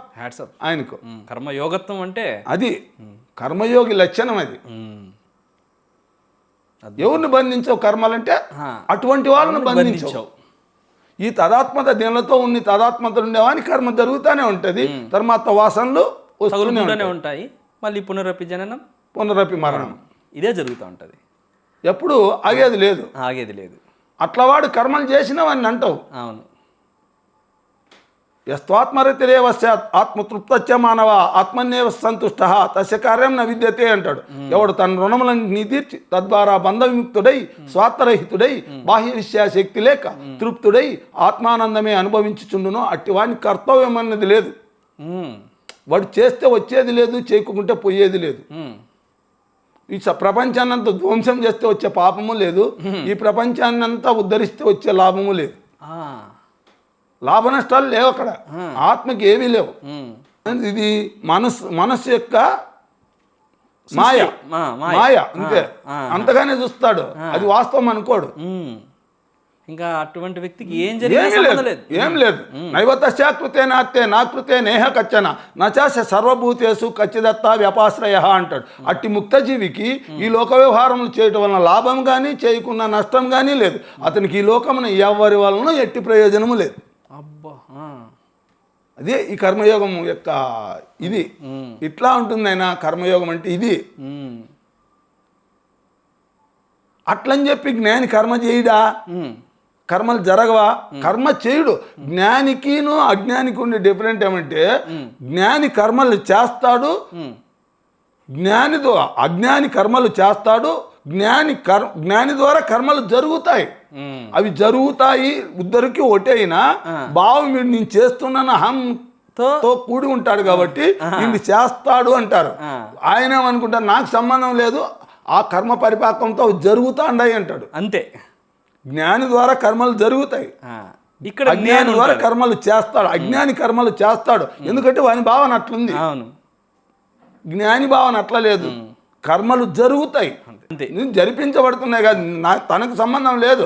ఆయనకు. కర్మయోగత్వం అంటే అది కర్మయోగి లక్షణం. అది ఎవరిని బంధించవు కర్మలంటే అటువంటి వాళ్ళని బంధించవు. ఈ తదాత్మత దీనిలతో ఉన్ని తదాత్మత ఉండేవాని కర్మ జరుగుతూనే ఉంటుంది, తర్వాత వాసనలు వస్తూనే ఉంటాయి, మళ్ళీ పునరపి జననం, పునరపి మరణం, ఇదే జరుగుతూ ఉంటుంది. ఎప్పుడు ఆగేది లేదు. అట్లా వాడు కర్మలు చేసినవని అంటావు. అవును. యస్వాత్మరతిరేవ స్యాత్ ఆత్మతృప్తచ్చ మానవ ఆత్మన్యేవ సంతుష్ట తస్య కార్యం న విద్యతే అంటాడు. ఎవడు తన రుణములను తీర్చి తద్వారా బంధ విముక్తుడై స్వార్థరహితుడై బాహ్య విషయ శక్తి లేక తృప్తుడై ఆత్మానందమే అనుభవించుచుండునో అట్టి వాడిని కర్తవ్యం అన్నది లేదు. వాడు చేస్తే వచ్చేది లేదు, చేయకుంటే పోయేది లేదు. ఈ ప్రపంచాన్నంతా ధ్వంసం చేస్తే వచ్చే పాపము లేదు, ఈ ప్రపంచాన్నంతా ఉద్ధరిస్తే వచ్చే లాభము లేదు. లాభ నష్టాలు లేవు అక్కడ, ఆత్మకి ఏమీ లేవు. ఇది మనస్సు యొక్క మాయ, అంతే. అంతగానే చూస్తాడు, అది వాస్తవం అనుకోడు. ఇంకా అటువంటి వ్యక్తికి ఏం లేదు. నైవతశాకృతే నాత్తే నాకృతే నేహ కచ్చన నచాశ సర్వభూతేషు కచ్చిదత్త వ్యపాశ్రయ అంటాడు. అట్టి ముక్తజీవికి ఈ లోక వ్యవహారములు చేయటం వలన లాభం కానీ చేయకున్న నష్టం కానీ లేదు. అతనికి ఈ లోకమున ఎవరి వలన ఎట్టి ప్రయోజనము లేదు. అదే ఈ కర్మయోగం యొక్క ఇది. ఇట్లా ఉంటుంది ఆయన కర్మయోగం అంటే ఇది. అట్లని చెప్పి జ్ఞాని కర్మ చేయడా, కర్మలు జరగవా? కర్మ చేయుడు. జ్ఞానికిను అజ్ఞానికి ఉండే డిఫరెంట్ ఏమంటే జ్ఞాని కర్మలు చేస్తాడు, అజ్ఞాని కర్మలు చేస్తాడు, జ్ఞాని ద్వారా కర్మలు జరుగుతాయి. అవి జరుగుతాయి, ఇద్దరికి ఒకటే అయినా భావం వీడు నేను చేస్తున్నాను అహంతో కూడి ఉంటాడు కాబట్టి వీడిని చేస్తాడు అంటారు. ఆయన ఏమనుకుంటారు, నాకు సంబంధం లేదు, ఆ కర్మ పరిపాకంతో జరుగుతాండాయి అంటాడు. అంతే. జ్ఞాని ద్వారా కర్మలు జరుగుతాయి, ఇక్కడ అజ్ఞాని ద్వారా కర్మలు చేస్తాడు. అజ్ఞాని కర్మలు చేస్తాడు, ఎందుకంటే వాని భావన అట్లుంది. జ్ఞాని భావన అట్లా లేదు, కర్మలు జరుగుతాయి, జరిపించబడుతున్నాయి కాదు, తనకు సంబంధం లేదు.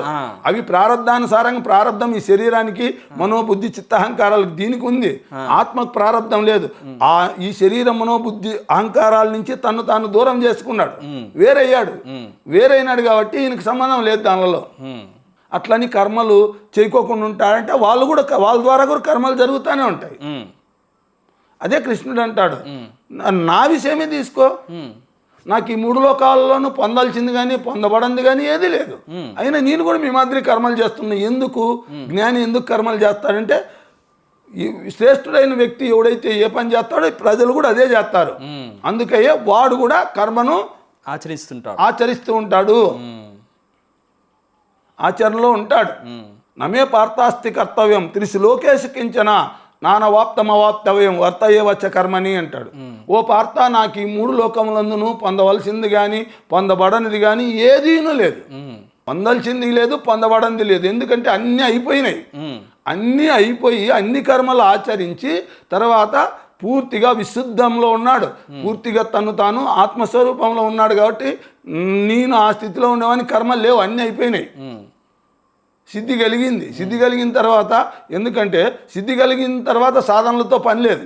అవి ప్రారంధానుసారంగా, ప్రారంధం ఈ శరీరానికి మనోబుద్ధి చిత్తహంకారాలకు దీనికి ఉంది, ఆత్మకు ప్రారంధం లేదు. ఈ శరీరం మనోబుద్ధి అహంకారాల నుంచి తను తాను దూరం చేసుకున్నాడు, వేరైనాడు కాబట్టి ఈయనకు సంబంధం లేదు దానిలో. అట్లని కర్మలు చేయకోకుండా ఉంటారంటే వాళ్ళు కూడా వాళ్ళ ద్వారా కూడా కర్మలు జరుగుతూనే ఉంటాయి. అదే కృష్ణుడు అంటాడు, నా విషయమే తీసుకో, నాకు ఈ 3 లోకాలలోనూ పొందాల్సింది కానీ పొందబడింది కానీ ఏది లేదు, అయినా నేను కూడా మీ మాదిరి కర్మలు చేస్తున్నా. ఎందుకు జ్ఞాని ఎందుకు కర్మలు చేస్తాడంటే ఈ శ్రేష్ఠుడైన వ్యక్తి ఎవడైతే ఏ పని చేస్తాడో ప్రజలు కూడా అదే చేస్తారు, అందుకయ్యే వాడు కూడా కర్మను ఆచరిస్తూ ఉంటాడు, ఆచరణలో ఉంటాడు. నమే పార్థాస్తి కర్తవ్యం త్రిశు లోకేషు కించన నానవాప్తమవాప్తవ్యం వర్తయేవచ్చ కర్మని అంటాడు. ఓ పార్థ, నాకు ఈ 3 లోకములందును పొందవలసింది కానీ పొందబడనిది కానీ ఏదీనూ లేదు, పొందాల్సింది లేదు పొందబడింది లేదు. ఎందుకంటే అన్నీ అయిపోయినాయి, అన్నీ అయిపోయి అన్ని కర్మలు ఆచరించి తర్వాత పూర్తిగా విశుద్ధంలో ఉన్నాడు, పూర్తిగా తను తాను ఆత్మస్వరూపంలో ఉన్నాడు. కాబట్టి నేను ఆ స్థితిలో ఉండేవాని కర్మలు లేవు, అన్నీ అయిపోయినాయి. సిద్ధి కలిగింది. సిద్ధి కలిగిన తర్వాత, ఎందుకంటే సిద్ధి కలిగిన తర్వాత సాధనలతో పని లేదు,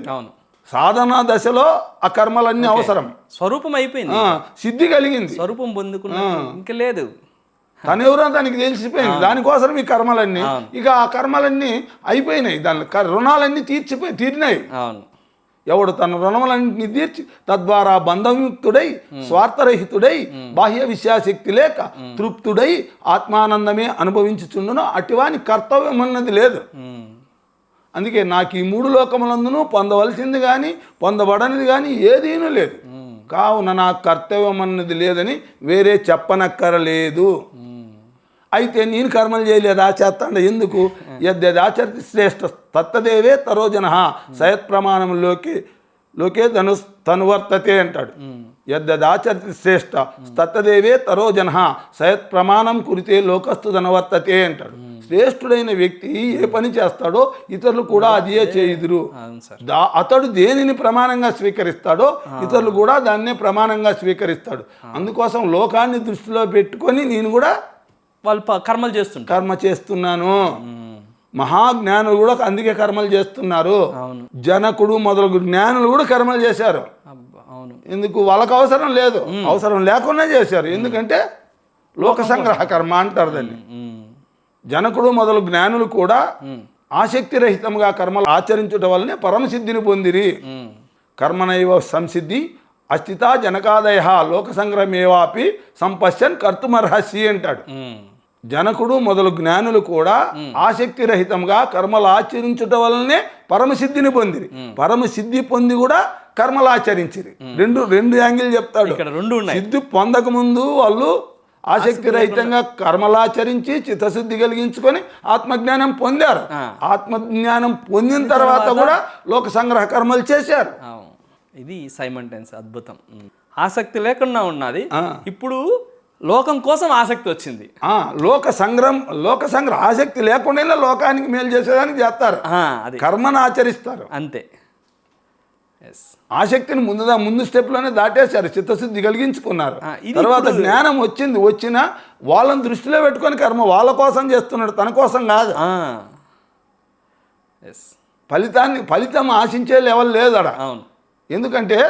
సాధన దశలో ఆ కర్మలన్నీ అవసరం. స్వరూపం అయిపోయింది, సిద్ధి కలిగింది, స్వరూపం పొందుకున్నా ఇంకా లేదు, తనెవరో దానికి తెలిసిపోయింది. దానికోసం ఈ కర్మలన్నీ, ఇక ఆ కర్మలన్నీ అయిపోయినాయి, దాని రుణాలన్నీ తీరినాయి. ఎవడు తన రుణములన్నీ తీర్చి తద్వారా బంధముక్తుడై స్వార్థరహితుడై బాహ్య విషయాశక్తి లేక తృప్తుడై ఆత్మానందమే అనుభవించుచుండును, అటివాని కర్తవ్యం అన్నది లేదు. అందుకే నాకు ఈ 3 లోకములందును పొందవలసింది కానీ పొందబడనిది కానీ ఏదీనూ లేదు, కావున నాకు కర్తవ్యం అన్నది లేదని వేరే చెప్పనక్కరలేదు. అయితే నేను కర్మలు చేయలేదు, ఆచేస్తాండ ఎందుకు? యద్యదాచరితి శ్రేష్ఠ తత్తదేవే తరోజన సయత్ ప్రమాణంలోకి తనువర్తతే అంటాడు. యద్యదాచరితి శ్రేష్ఠ తత్తదేవే తరోజన సయత్ ప్రమాణం కురితే లోకస్తు ధనవర్తతే అంటాడు. శ్రేష్ఠుడైన వ్యక్తి ఏ పని చేస్తాడో ఇతరులు కూడా అదే చేయుదురు. అతడు దేనిని ప్రమాణంగా స్వీకరిస్తాడో ఇతరులు కూడా దాన్నే ప్రమాణంగా స్వీకరిస్తాడు. అందుకోసం లోకాన్ని దృష్టిలో పెట్టుకొని నేను కూడా వాళ్ళు కర్మ చేస్తున్నాను. మహాజ్ఞానులు కూడా అందుకే కర్మలు చేస్తున్నారు. జనకుడు మొదలగు జ్ఞానులు కూడా కర్మలు చేశారు. ఎందుకు? వాళ్ళకు అవసరం లేదు, అవసరం లేకుండా చేశారు. ఎందుకంటే లోక సంగ్రహ కర్మ అంటారు దాన్ని. జనకుడు మొదలు జ్ఞానులు కూడా ఆసక్తి రహితంగా కర్మలు ఆచరించడం వల్లనే పరమసిద్ధిని పొందిరి. కర్మనైవ సంసిద్ధి అస్థిత జనకాదయ లోక సంగ్రహమేవాపి సంపశ్యన్ కర్తుమర్హసి అంటాడు. జనకుడు మొదలు జ్ఞానులు కూడా ఆసక్తి రహితంగా కర్మలు ఆచరించడం వల్లనే పరమసిద్ధిని పొందిరి. పరమసిద్ధి పొంది కూడా కర్మలు ఆచరించిరి. రెండు యాంగిల్ చెప్తాడు. సిద్ధి పొందక ముందు వాళ్ళు ఆసక్తి రహితంగా కర్మలాచరించి చిత్తశుద్ధి కలిగించుకొని ఆత్మజ్ఞానం పొందారు. ఆత్మజ్ఞానం పొందిన తర్వాత కూడా లోక సంగ్రహ కర్మలు చేశారు. ఇది సైమల్టేనియస్ అద్భుతం. ఆసక్తి లేకుండా ఉన్నది, ఇప్పుడు లోకం కోసం ఆసక్తి వచ్చింది. లోక సంగ్రహం ఆసక్తి లేకుండా లోకానికి మేలు చేసేదానికి చేస్తారు, కర్మను ఆచరిస్తారు అంతే. ఆసక్తిని ముందు స్టెప్లోనే దాటేశారు, చిత్తశుద్ధి కలిగించుకున్నారు. తర్వాత జ్ఞానం వచ్చినా వాళ్ళని దృష్టిలో పెట్టుకొని కర్మ వాళ్ళ కోసం చేస్తున్నాడు, తన కోసం కాదు. ఫలితం ఆశించే లెవెల్ లేదు అక్కడ. ఎందుకంటే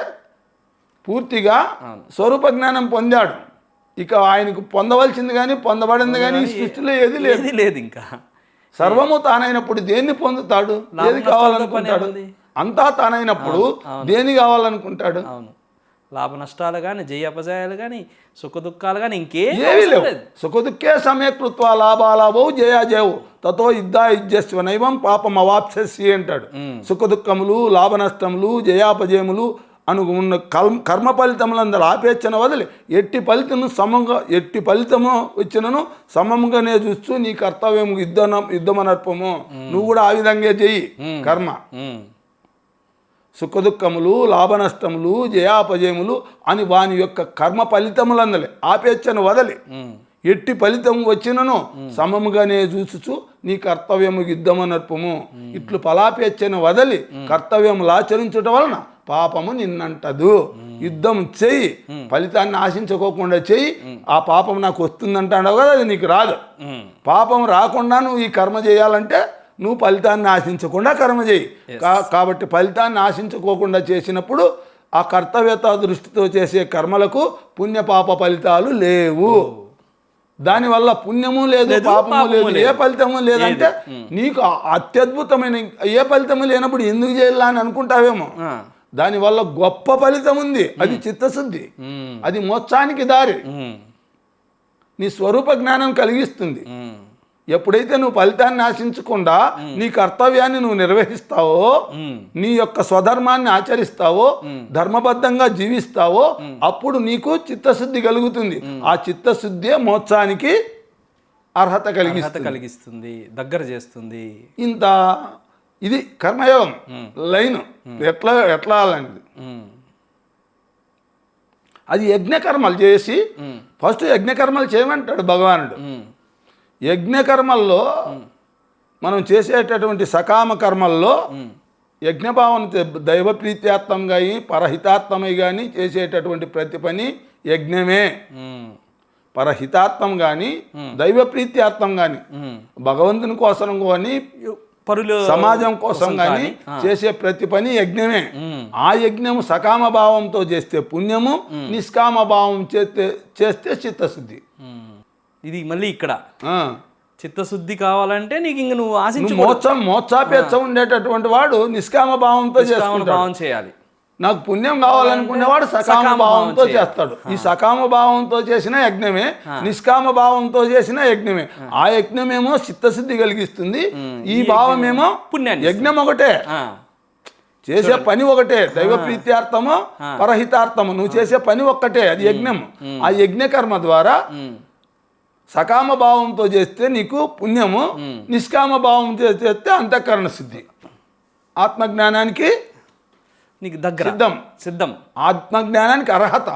పూర్తిగా స్వరూప జ్ఞానం పొందాడు, ఇక ఆయనకు పొందవలసింది కానీ పొందబడింది కానీ ఈ సృష్టిలో ఏది లేదు. ఇంకా సర్వము తానైనప్పుడు దేన్ని పొందుతాడు? ఏది కావాలనుకుంటాడు? అంతా తానైనప్పుడు దేని కావాలనుకుంటాడు? లాభ నష్టాలు కానీ జయాపజయాలు కానీ సుఖ దుఃఖాలు కానీ ఇంకేమీ లేవు. సుఖ దుఃఖే సమయకృత్వ లాభాలాభౌ జయాజయవు తతో యుద్ధస్వ నైవం పాపం అవాప్స్యసి అంటాడు. సుఖ దుఃఖములు లాభ నష్టములు జయాపజయములు అనుకున్న కర్మ ఫలితములందరూ ఆపేచ్చన వదిలి ఎట్టి ఫలితము వచ్చినను సమముగానే చూస్తూ నీ కర్తవ్యం యుద్ధమనర్పము. నువ్వు కూడా ఆ విధంగా చెయ్యి కర్మ. సుఖదుఖములు లాభ నష్టములు జయాపజయములు అని వాని యొక్క కర్మ ఫలితములందలే ఆపేచ్చను వదలి ఎట్టి ఫలితం వచ్చినను సమముగానే చూచుచు నీ కర్తవ్యము యుద్ధమనర్పము. ఇట్లు ఫలాపేచ్చను వదలి కర్తవ్యములు ఆచరించటం వలన పాపము నిన్నంటదు. యుద్ధం చెయ్యి, ఫలితాన్ని ఆశించుకోకుండా చెయ్యి. ఆ పాపం నాకు వస్తుందంటాడు కదా, అది నీకు రాదు. పాపం రాకుండా నువ్వు ఈ కర్మ చేయాలంటే నువ్వు ఫలితాన్ని ఆశించకుండా కర్మ చేయి. కాబట్టి ఫలితాన్ని ఆశించుకోకుండా చేసినప్పుడు ఆ కర్తవ్యత దృష్టితో చేసే కర్మలకు పుణ్యపాప ఫలితాలు లేవు. దానివల్ల పుణ్యము లేదు, పాపము లేదు, ఏ ఫలితము లేదంటే నీకు అత్యద్భుతమైన ఏ ఫలితము లేనప్పుడు ఎందుకు చేయాలా అని అనుకుంటావేమో. దానివల్ల గొప్ప ఫలితం ఉంది, అది చిత్తశుద్ధి, అది మోక్షానికి దారి, నీ స్వరూప జ్ఞానం కలిగిస్తుంది. ఎప్పుడైతే నువ్వు ఫలితాన్ని ఆశించకుండా నీ కర్తవ్యాన్ని నువ్వు నిర్వహిస్తావో, నీ యొక్క స్వధర్మాన్ని ఆచరిస్తావో, ధర్మబద్ధంగా జీవిస్తావో, అప్పుడు నీకు చిత్తశుద్ధి కలుగుతుంది. ఆ చిత్తశుద్ధే మోక్షానికి అర్హత కలిగిస్తుంది, దగ్గర చేస్తుంది. ఇంత ఇది కర్మయోగం లైన్ ఎట్లా అనేది. అది యజ్ఞకర్మలు చేసి ఫస్ట్ యజ్ఞకర్మలు చేయమంటాడు భగవానుడు. యజ్ఞకర్మల్లో మనం చేసేటటువంటి సకామ కర్మల్లో యజ్ఞభావన దైవ ప్రీత్యార్థం కానీ పరహితార్థమై కానీ చేసేటటువంటి ప్రతి పని యజ్ఞమే. పరహితార్థం కానీ దైవ ప్రీత్యార్థం కానీ భగవంతుని కోసం కానీ సమాజం కోసం కానీ చేసే ప్రతి పని యజ్ఞమే. ఆ యజ్ఞము సకామ భావంతో చేస్తే పుణ్యము, నిష్కామ భావం చేస్తే చిత్తశుద్ధి. ఇది మళ్ళీ ఇక్కడ చిత్తశుద్ధి కావాలంటే నీకు ఇంక నువ్వు ఆశించు మోక్షాపేక్ష ఉండేటటువంటి వాడు నిష్కామ భావంతో చేయాలి. నాకు పుణ్యం కావాలనుకునేవాడు సకామ భావంతో చేస్తాడు. ఈ సకామ భావంతో చేసిన యజ్ఞమే, నిష్కామ భావంతో చేసిన యజ్ఞమే. ఆ యజ్ఞమేమో చిత్తశుద్ధి కలిగిస్తుంది, ఈ భావమేమో పుణ్యాన్ని. యజ్ఞం ఒకటే, చేసే పని ఒకటే, దైవ ప్రీత్యార్థము పరహితార్థము. నువ్వు చేసే పని ఒక్కటే, అది యజ్ఞము. ఆ యజ్ఞకర్మ ద్వారా సకామ భావంతో చేస్తే నీకు పుణ్యము, నిష్కామ భావంతో చేస్తే అంతఃకరణ శుద్ధి, ఆత్మజ్ఞానానికి నీకు దగ్గర సిద్ధం, ఆత్మజ్ఞానానికి అర్హత.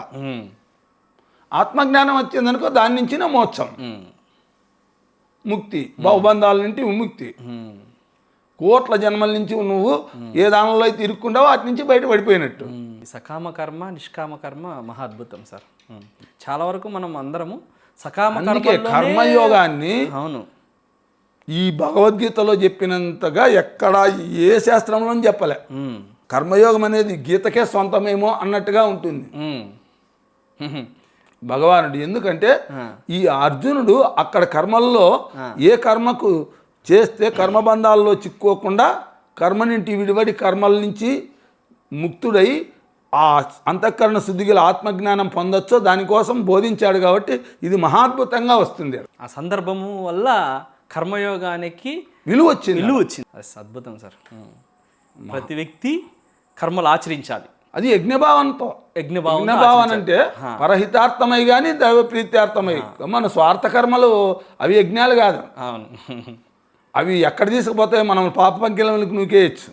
ఆత్మజ్ఞానం వచ్చిందనుకో దాని నుంచి మోక్షం, ముక్తి, బహుబంధాల నుంచి విముక్తి. కోట్ల జన్మల నుంచి నువ్వు ఏ దానిలో అయితే ఇరుక్కుంటావో వాటి నుంచి బయటపడిపోయినట్టు. సకామ కర్మ నిష్కామ కర్మ మహా అద్భుతం సార్. చాలా వరకు మనం అందరము సకామ కర్మయోగాన్ని అవును ఈ భగవద్గీతలో చెప్పినంతగా ఎక్కడ ఏ శాస్త్రంలో చెప్పలే. కర్మయోగం అనేది గీతకే సొంతమేమో అన్నట్టుగా ఉంటుంది భగవానుడు. ఎందుకంటే ఈ అర్జునుడు అక్కడ కర్మల్లో ఏ కర్మకు చేస్తే కర్మబంధాల్లో చిక్కుకోకుండా కర్మ నుండి విడివడి కర్మల నుంచి ముక్తుడై ఆ అంతఃకరణ శుద్ధి గల ఆత్మజ్ఞానం పొందొచ్చో దానికోసం బోధించాడు. కాబట్టి ఇది మహాద్భుతంగా వస్తుంది. ఆ సందర్భము వల్ల కర్మయోగానికి విలువ వచ్చింది. అద్భుతం సార్. ప్రతి వ్యక్తి కర్మలు ఆచరించాలి, అది యజ్ఞభావంతో. యజ్ఞభావన అంటే పరహితార్థమై కానీ దైవ ప్రీత్యార్థమై. మన స్వార్థ కర్మలు అవి యజ్ఞాలు కాదు. అవును, అవి ఎక్కడ తీసుకుపోతాయి, మనం పాప పంకిలములకు నూకేయచ్చు.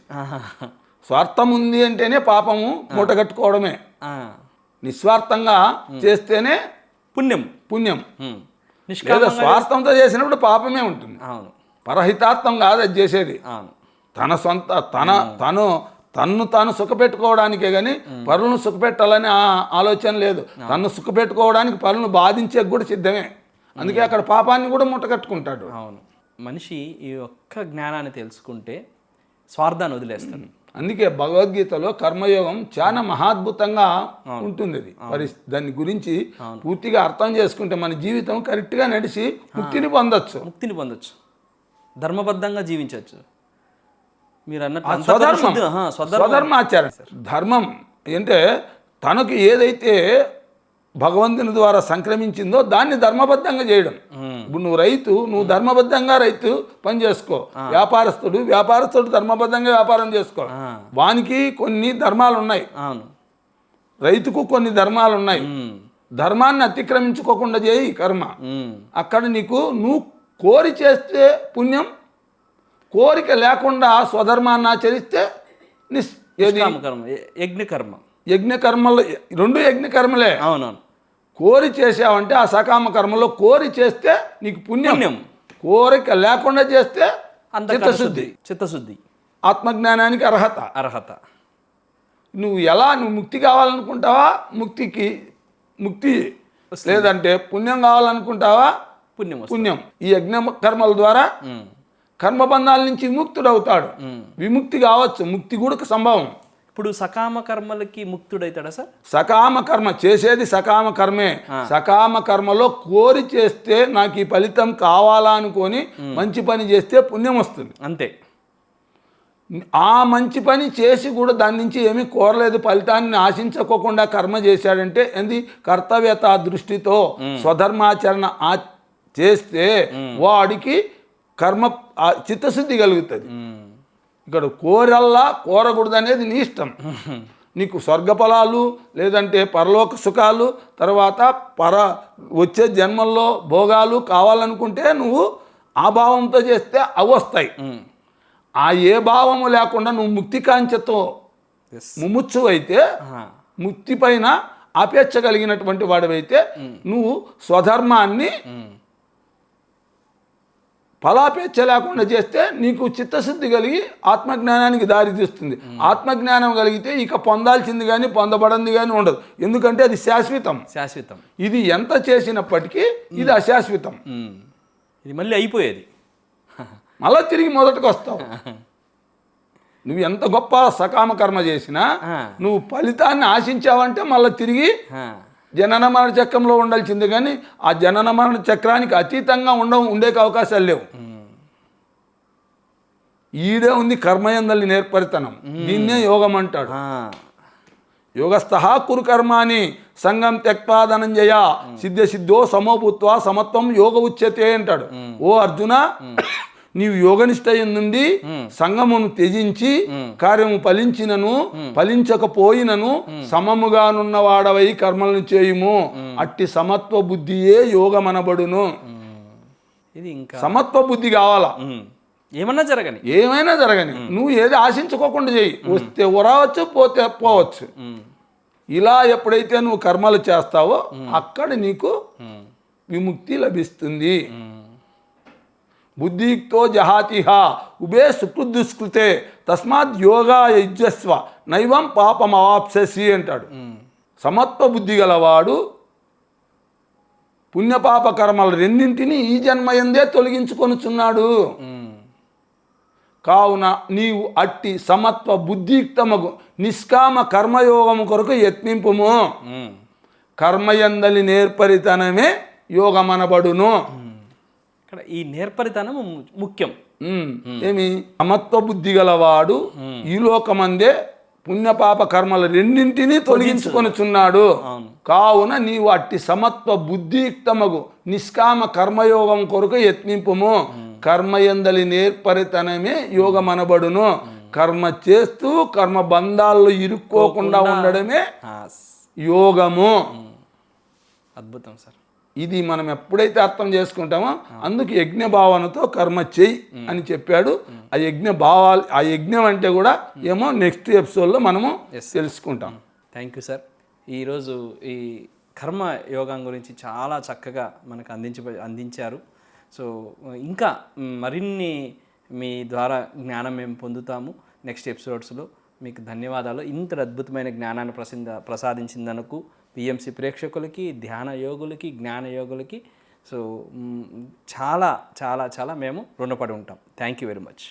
స్వార్థం ఉంది అంటేనే పాపము మూటగట్టుకోవడమే. నిస్వార్థంగా చేస్తేనే పుణ్యం. లేదా స్వార్థంతో చేసినప్పుడు పాపమే ఉంటుంది. పరహితార్థం కాదు అది చేసేది. తన సొంత తన్ను తాను సుఖపెట్టుకోవడానికే కానీ పరులను సుఖపెట్టాలనే ఆలోచన లేదు. తన్ను సుఖపెట్టుకోవడానికి పరులను బాధించే కూడా సిద్ధమే. అందుకే అక్కడ పాపాన్ని కూడా మూటగట్టుకుంటాడు. అవును, మనిషి ఈ ఒక్క జ్ఞానాన్ని తెలుసుకుంటే స్వార్థాన్ని వదిలేస్తాడు. అందుకే భగవద్గీతలో కర్మయోగం చాలా మహాద్భుతంగా ఉంటుంది. అది దాని గురించి పూర్తిగా అర్థం చేసుకుంటే మన జీవితం కరెక్ట్గా నడిచి ముక్తిని పొందొచ్చు, ధర్మబద్ధంగా జీవించవచ్చు. మీరు అన్నట్టు స్వధర్మాచారం. ధర్మం అంటే తనకు ఏదైతే భగవంతుని ద్వారా సంక్రమించిందో దాన్ని ధర్మబద్ధంగా చేయడం. ఇప్పుడు నువ్వు ధర్మబద్ధంగా రైతు పని చేసుకో. వ్యాపారస్తుడు ధర్మబద్ధంగా వ్యాపారం చేసుకో. వానికి కొన్ని ధర్మాలు ఉన్నాయి, రైతుకు కొన్ని ధర్మాలు ఉన్నాయి. ధర్మాన్ని అతిక్రమించుకోకుండా చేయి కర్మ. అక్కడ నువ్వు కోరి చేస్తే పుణ్యం, కోరిక లేకుండా స్వధర్మాన్ని ఆచరిస్తే యజ్ఞకర్మలు రెండు యజ్ఞకర్మలే. అవునవును. కోరి చేసావంటే ఆ సకామ కర్మలో కోరి చేస్తే నీకు పుణ్యం, కోరిక లేకుండా చేస్తే చిత్తశుద్ధి, ఆత్మజ్ఞానానికి అర్హత. నువ్వు ముక్తి కావాలనుకుంటావా, ముక్తి లేదంటే పుణ్యం కావాలనుకుంటావా, పుణ్యం. ఈ యజ్ఞ కర్మల ద్వారా కర్మబంధాల నుంచి విముక్తుడవుతాడు. విముక్తి కావచ్చు, ముక్తి కూడా సంభవం. ఇప్పుడు సకామ కర్మలకి ముక్తుడైతాడా సార్? సకామ కర్మ చేసేది సకామ కర్మే. సకామ కర్మలో కోరి చేస్తే నాకు ఈ ఫలితం కావాలా అనుకొని మంచి పని చేస్తే పుణ్యం వస్తుంది అంతే. ఆ మంచి పని చేసి కూడా దాని నుంచి ఏమీ కోరలేదు, ఫలితాన్ని ఆశించుకోకుండా కర్మ చేశాడంటే ఏంది కర్తవ్యత దృష్టితో స్వధర్మాచరణ చేస్తే వాడికి కర్మ చిత్తశుద్ధి కలుగుతుంది. ఇక్కడ కోరకూడదు అనేది నీ ఇష్టం. నీకు స్వర్గఫలాలు లేదంటే పరలోక సుఖాలు తర్వాత వచ్చే జన్మల్లో భోగాలు కావాలనుకుంటే నువ్వు ఆ భావంతో చేస్తే అవి వస్తాయి. ఆ ఏ భావము లేకుండా నువ్వు ముక్తి కాంక్షతో ముముచ్చు అయితే, ముక్తి పైన ఆపేక్ష కలిగినటువంటి వాడివైతే నువ్వు స్వధర్మాన్ని ఫలాపేక్ష లేకుండా చేస్తే నీకు చిత్తశుద్ధి కలిగి ఆత్మజ్ఞానానికి దారి తీస్తుంది. ఆత్మజ్ఞానం కలిగితే ఇక పొందాల్సింది కానీ పొందబడింది కానీ ఉండదు. ఎందుకంటే అది శాశ్వతం. ఇది ఎంత చేసినప్పటికీ ఇది అశాశ్వతం. ఇది మళ్ళీ అయిపోయేది, మళ్ళీ తిరిగి మొదటికి వస్తావు. నువ్వు ఎంత గొప్ప సకామ కర్మ చేసినా నువ్వు ఫలితాన్ని ఆశించావంటే మళ్ళీ తిరిగి జనన మరణ చక్రంలో ఉండాల్సిందే, కానీ ఆ జనన మరణ చక్రానికి అతీతంగా ఉండేకి అవకాశాలు లేవు. ఈడే ఉంది కర్మయందలి నేర్పరితనం. దీన్నే యోగం అంటాడు. యోగస్థః కురు కర్మాని సంగం త్యక్వా ధనంజయ సిద్ధో సమోభూత్వా సమత్వం యోగ ఉచ్యతే అంటాడు. ఓ అర్జున, నీవు యోగనిష్ట నుండి సంగమును త్యజించి కార్యము ఫలించినను ఫలించకపోయినను సమముగానున్నవాడవై కర్మలను చేయుము. అట్టి సమత్వ బుద్ధియే యోగమనబడును. ఇది ఇంకా సమత్వ బుద్ధి కావాలా. ఏమైనా జరగని నువ్వు ఏది ఆశించుకోకుండా చేయి. వస్తే రావచ్చు, పోతే పోవచ్చు. ఇలా ఎప్పుడైతే నువ్వు కర్మలు చేస్తావో అక్కడ నీకు విముక్తి లభిస్తుంది. బుద్ధియుక్తో జహాతిహ ఉభే సుకృదుష్కృతే తస్మాత్ యోగా యుజ్యస్వ నైవం పాపం అవాప్స్యసి అంటాడు. సమత్వ బుద్ధి గలవాడు పుణ్యపాప కర్మలు రెండింటినీ ఈ జన్మయందే తొలగించుకొనుచున్నాడు. కావున నీవు అట్టి సమత్వ బుద్ధియుక్తమగు నిష్కామ కర్మయోగము కొరకు యత్నింపుము. కర్మయందలి నేర్పరితనమే యోగమనబడును. ఇక్కడ ఈ నేర్పరితనం ముఖ్యం. ఏమి సమత్వ బుద్ధి గలవాడు ఈ లోకమందే పుణ్యపాప కర్మలు రెండింటినీ తొలగించుకొనుచున్నాడు. కావున నీవు అట్టి సమత్వ బుద్ధియుక్తమగు నిష్కామ కర్మయోగం కొరకు యత్నింపుము. కర్మయందలి నేర్పరితనమే యోగమనబడును. కర్మ చేస్తూ కర్మ బంధాల్లో ఇరుక్కోకుండా ఉండడమే యోగము. అద్భుతం సార్. ఇది మనం ఎప్పుడైతే అర్థం చేసుకుంటామో అందుకు యజ్ఞ భావనతో కర్మ చెయ్యి అని చెప్పాడు. ఆ యజ్ఞం అంటే కూడా ఏమో నెక్స్ట్ ఎపిసోడ్లో మనము తెలుసుకుంటాం. Thank you sir. ఈరోజు ఈ కర్మ యోగం గురించి చాలా చక్కగా మనకు అందించారు. సో ఇంకా మరిన్ని మీ ద్వారా జ్ఞానం మేము పొందుతాము నెక్స్ట్ ఎపిసోడ్స్లో. మీకు ధన్యవాదాలు. ఇంత అద్భుతమైన జ్ఞానాన్ని ప్రసాదించినందుకు పిఎంసి ప్రేక్షకులకి, ధ్యాన యోగులకి, జ్ఞాన యోగులకి సో చాలా చాలా చాలా మేము రుణపడి ఉంటాం. Thank you very much.